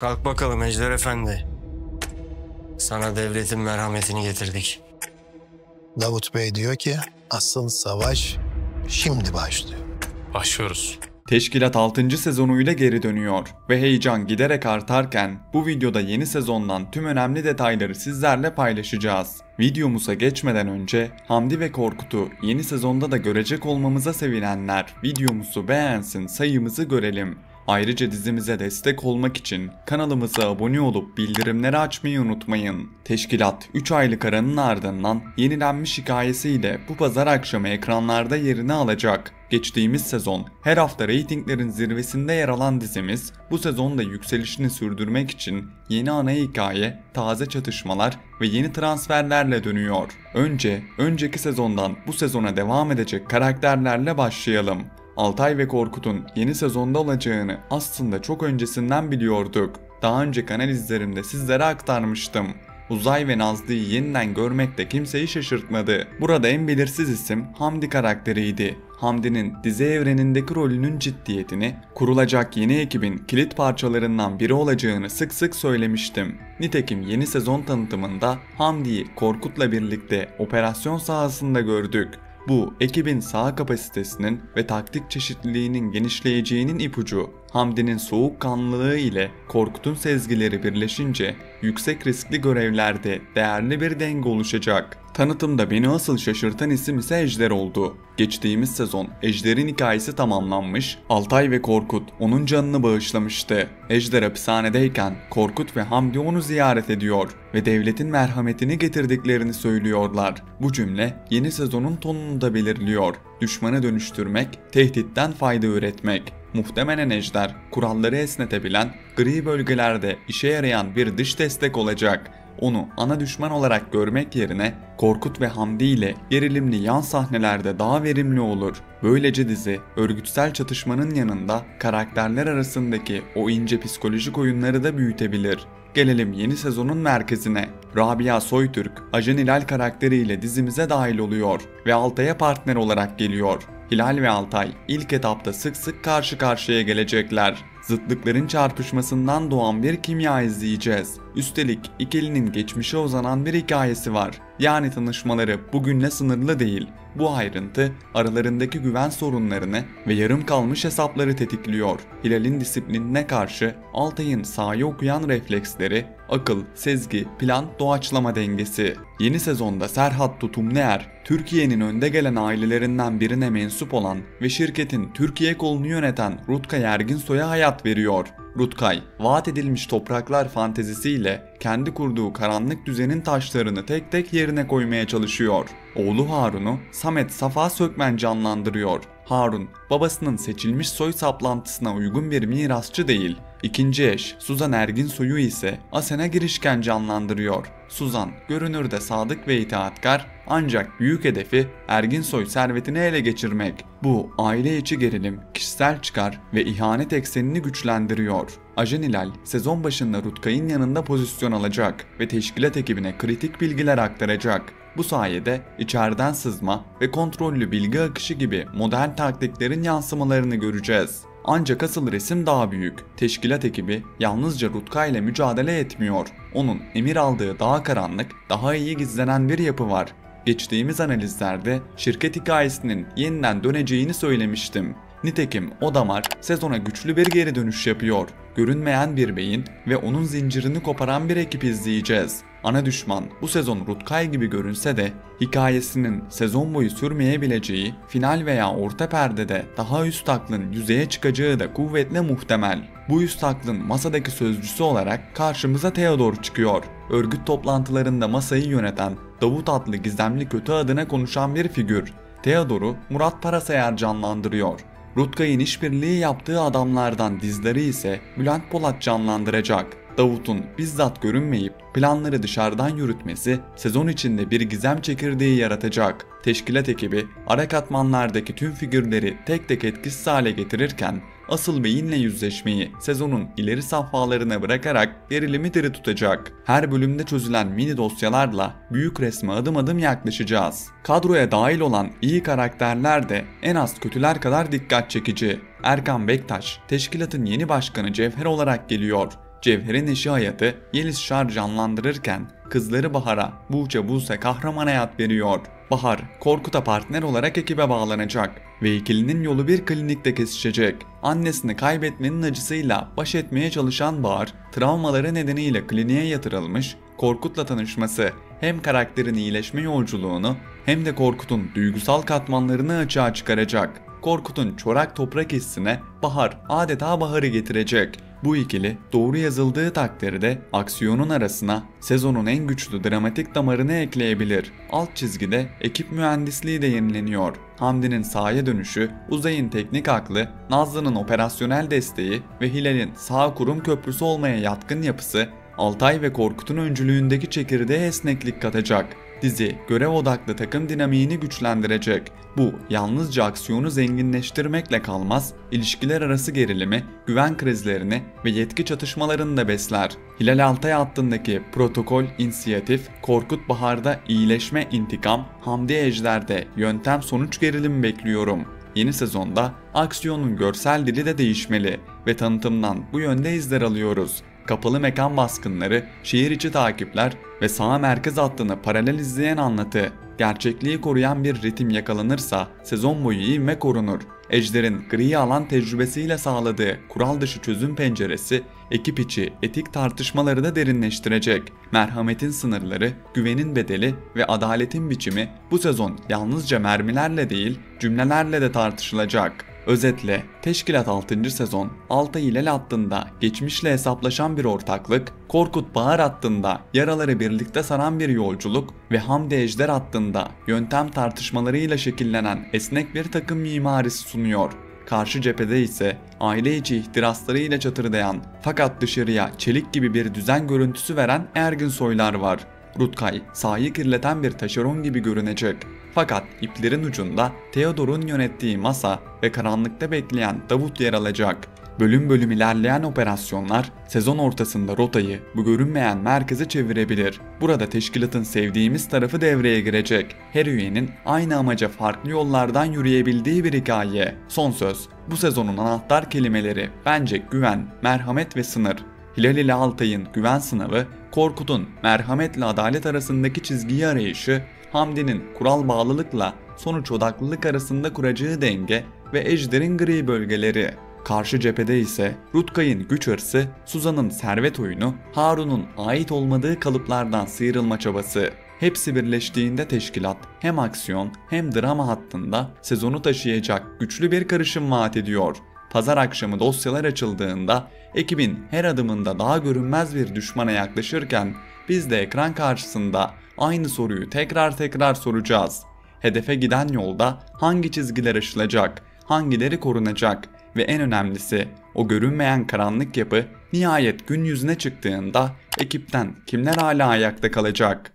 Kalk bakalım Ejder Efendi. Sana devletin merhametini getirdik. Davut Bey diyor ki asıl savaş şimdi başlıyor. Başlıyoruz. Teşkilat 6. sezonuyla geri dönüyor ve heyecan giderek artarken bu videoda yeni sezondan tüm önemli detayları sizlerle paylaşacağız. Videomuza geçmeden önce Hamdi ve Korkut'u yeni sezonda da görecek olmamıza sevinenler videomuzu beğensin, sayımızı görelim. Ayrıca dizimize destek olmak için kanalımıza abone olup bildirimleri açmayı unutmayın. Teşkilat 3 aylık aranın ardından yenilenmiş hikayesiyle bu pazar akşamı ekranlarda yerini alacak. Geçtiğimiz sezon her hafta reytinglerin zirvesinde yer alan dizimiz bu sezonda yükselişini sürdürmek için yeni ana hikaye, taze çatışmalar ve yeni transferlerle dönüyor. Önceki sezondan bu sezona devam edecek karakterlerle başlayalım. Altay ve Korkut'un yeni sezonda olacağını aslında çok öncesinden biliyorduk. Daha önce analizlerimde sizlere aktarmıştım. Uzay ve Nazlı'yı yeniden görmek de kimseyi şaşırtmadı. Burada en belirsiz isim Hamdi karakteriydi. Hamdi'nin dizi evrenindeki rolünün ciddiyetini, kurulacak yeni ekibin kilit parçalarından biri olacağını sık sık söylemiştim. Nitekim yeni sezon tanıtımında Hamdi'yi Korkut'la birlikte operasyon sahasında gördük. Bu ekibin saha kapasitesinin ve taktik çeşitliliğinin genişleyeceğinin ipucu. Hamdi'nin soğukkanlılığı ile Korkut'un sezgileri birleşince yüksek riskli görevlerde değerli bir denge oluşacak. Tanıtımda beni asıl şaşırtan isim ise Ejder oldu. Geçtiğimiz sezon Ejder'in hikayesi tamamlanmış, Altay ve Korkut onun canını bağışlamıştı. Ejder hapishanedeyken Korkut ve Hamdi onu ziyaret ediyor ve devletin merhametini getirdiklerini söylüyorlar. Bu cümle yeni sezonun tonunu da belirliyor. Düşmanı dönüştürmek, tehditten fayda üretmek. Muhtemelen Ejder, kuralları esnetebilen, gri bölgelerde işe yarayan bir dış destek olacak. Onu ana düşman olarak görmek yerine Korkut ve Hamdi ile gerilimli yan sahnelerde daha verimli olur. Böylece dizi örgütsel çatışmanın yanında karakterler arasındaki o ince psikolojik oyunları da büyütebilir. Gelelim yeni sezonun merkezine. Rabia Soytürk, Ajan Hilal karakteriyle dizimize dahil oluyor ve Altay'a partner olarak geliyor. Hilal ve Altay ilk etapta sık sık karşı karşıya gelecekler. Zıtlıkların çarpışmasından doğan bir kimya izleyeceğiz. Üstelik ikilinin geçmişe uzanan bir hikayesi var. Yani tanışmaları bugünle sınırlı değil. Bu ayrıntı aralarındaki güven sorunlarını ve yarım kalmış hesapları tetikliyor. Hilal'in disiplinine karşı Altay'ın sahayı okuyan refleksleri, akıl, sezgi, plan, doğaçlama dengesi. Yeni sezonda Serhat Tutumluer, Türkiye'nin önde gelen ailelerinden birine mensup olan ve şirketin Türkiye kolunu yöneten Rutkay Erginsoy'a hayat veriyor. Rutkay, vaat edilmiş topraklar fantezisiyle kendi kurduğu karanlık düzenin taşlarını tek tek yerine koymaya çalışıyor. Oğlu Harun'u Samet Safa Sökmen canlandırıyor. Harun, babasının seçilmiş soy saplantısına uygun bir mirasçı değil. İkinci eş Suzan Erginsoy'u ise Asena Girişken canlandırıyor. Suzan görünürde sadık ve itaatkar, ancak büyük hedefi Erginsoy servetini ele geçirmek. Bu aile içi gerilim, kişisel çıkar ve ihanet eksenini güçlendiriyor. Ajan Hilal sezon başında Rutkay'ın yanında pozisyon alacak ve teşkilat ekibine kritik bilgiler aktaracak. Bu sayede içeriden sızma ve kontrollü bilgi akışı gibi modern taktiklerin yansımalarını göreceğiz. Ancak asıl resim daha büyük. Teşkilat ekibi yalnızca Rutkay ile mücadele etmiyor. Onun emir aldığı daha karanlık, daha iyi gizlenen bir yapı var. Geçtiğimiz analizlerde şirket hikayesinin yeniden döneceğini söylemiştim. Nitekim o damar sezona güçlü bir geri dönüş yapıyor. Görünmeyen bir beyin ve onun zincirini koparan bir ekip izleyeceğiz. Ana düşman bu sezon Rutkay gibi görünse de hikayesinin sezon boyu sürmeyebileceği, final veya orta perdede daha üst aklın yüzeye çıkacağı da kuvvetle muhtemel. Bu üst aklın masadaki sözcüsü olarak karşımıza Theodor çıkıyor. Örgüt toplantılarında masayı yöneten Davut adlı gizemli kötü adına konuşan bir figür. Theodor'u Murat Parasayar canlandırıyor. Rutkay'ın işbirliği yaptığı adamlardan dizleri ise Bülent Polat canlandıracak. Davut'un bizzat görünmeyip planları dışarıdan yürütmesi sezon içinde bir gizem çekirdeği yaratacak. Teşkilat ekibi ara katmanlardaki tüm figürleri tek tek etkisiz hale getirirken asıl beyinle yüzleşmeyi sezonun ileri safhalarına bırakarak gerilimi diri tutacak. Her bölümde çözülen mini dosyalarla büyük resme adım adım yaklaşacağız. Kadroya dahil olan iyi karakterler de en az kötüler kadar dikkat çekici. Erkan Bektaş, teşkilatın yeni başkanı Cevher olarak geliyor. Cevher'in eşi Hayat'ı Yeliz Şar canlandırırken kızları Bahar'a Buğçe Buse kahraman hayat veriyor. Bahar, Korkut'a partner olarak ekibe bağlanacak ve ikilinin yolu bir klinikte kesişecek. Annesini kaybetmenin acısıyla baş etmeye çalışan Bahar, travmaları nedeniyle kliniğe yatırılmış. Korkut'la tanışması hem karakterin iyileşme yolculuğunu hem de Korkut'un duygusal katmanlarını açığa çıkaracak. Korkut'un çorak toprak hissine Bahar adeta baharı getirecek. Bu ikili doğru yazıldığı takdirde aksiyonun arasına sezonun en güçlü dramatik damarını ekleyebilir. Alt çizgide ekip mühendisliği de yenileniyor. Hamdi'nin sahaya dönüşü, Uzay'ın teknik aklı, Nazlı'nın operasyonel desteği ve Hilal'in sağ kurum köprüsü olmaya yatkın yapısı Altay ve Korkut'un öncülüğündeki çekirdeğe esneklik katacak. Dizi görev odaklı takım dinamiğini güçlendirecek. Bu yalnızca aksiyonu zenginleştirmekle kalmaz, ilişkiler arası gerilimi, güven krizlerini ve yetki çatışmalarını da besler. Hilal Altay hattındaki protokol, inisiyatif, Korkut Bahar'da iyileşme, intikam, Hamdi Ejder'de yöntem sonuç gerilimi bekliyorum. Yeni sezonda aksiyonun görsel dili de değişmeli ve tanıtımdan bu yönde izler alıyoruz. Kapalı mekan baskınları, şehir içi takipler ve sağ merkez hattını paralel izleyen anlatı, gerçekliği koruyan bir ritim yakalanırsa sezon boyu ivme korunur. Ejder'in gri alan tecrübesiyle sağladığı kural dışı çözüm penceresi, ekip içi etik tartışmaları da derinleştirecek. Merhametin sınırları, güvenin bedeli ve adaletin biçimi bu sezon yalnızca mermilerle değil, cümlelerle de tartışılacak. Özetle, Teşkilat 6. sezon Altay ile hattında geçmişle hesaplaşan bir ortaklık, Korkut Bahar hattında yaraları birlikte saran bir yolculuk ve Hamdi Ejder hattında yöntem tartışmalarıyla şekillenen esnek bir takım mimarisi sunuyor. Karşı cephede ise aile içi ihtiraslarıyla çatırdayan fakat dışarıya çelik gibi bir düzen görüntüsü veren Ergin Soylar var. Rutkay, sahayı kirleten bir taşeron gibi görünecek. Fakat iplerin ucunda Theodor'un yönettiği masa ve karanlıkta bekleyen Davut yer alacak. Bölüm bölüm ilerleyen operasyonlar sezon ortasında rotayı bu görünmeyen merkeze çevirebilir. Burada teşkilatın sevdiğimiz tarafı devreye girecek. Her üyenin aynı amaca farklı yollardan yürüyebildiği bir hikaye. Son söz, bu sezonun anahtar kelimeleri bence güven, merhamet ve sınır. Hilal ile Altay'ın güven sınavı, Korkut'un merhametle adalet arasındaki çizgiyi arayışı, Hamdi'nin kural bağlılıkla sonuç odaklılık arasında kuracağı denge ve Ejder'in gri bölgeleri. Karşı cephede ise Rutkay'ın güç hırsı, Suzan'ın servet oyunu, Harun'un ait olmadığı kalıplardan sıyrılma çabası. Hepsi birleştiğinde teşkilat hem aksiyon hem drama hattında sezonu taşıyacak güçlü bir karışım vaat ediyor. Pazar akşamı dosyalar açıldığında ekibin her adımında daha görünmez bir düşmana yaklaşırken biz de ekran karşısında aynı soruyu tekrar soracağız. Hedefe giden yolda hangi çizgiler aşılacak, hangileri korunacak ve en önemlisi o görünmeyen karanlık yapı nihayet gün yüzüne çıktığında ekipten kimler hala ayakta kalacak?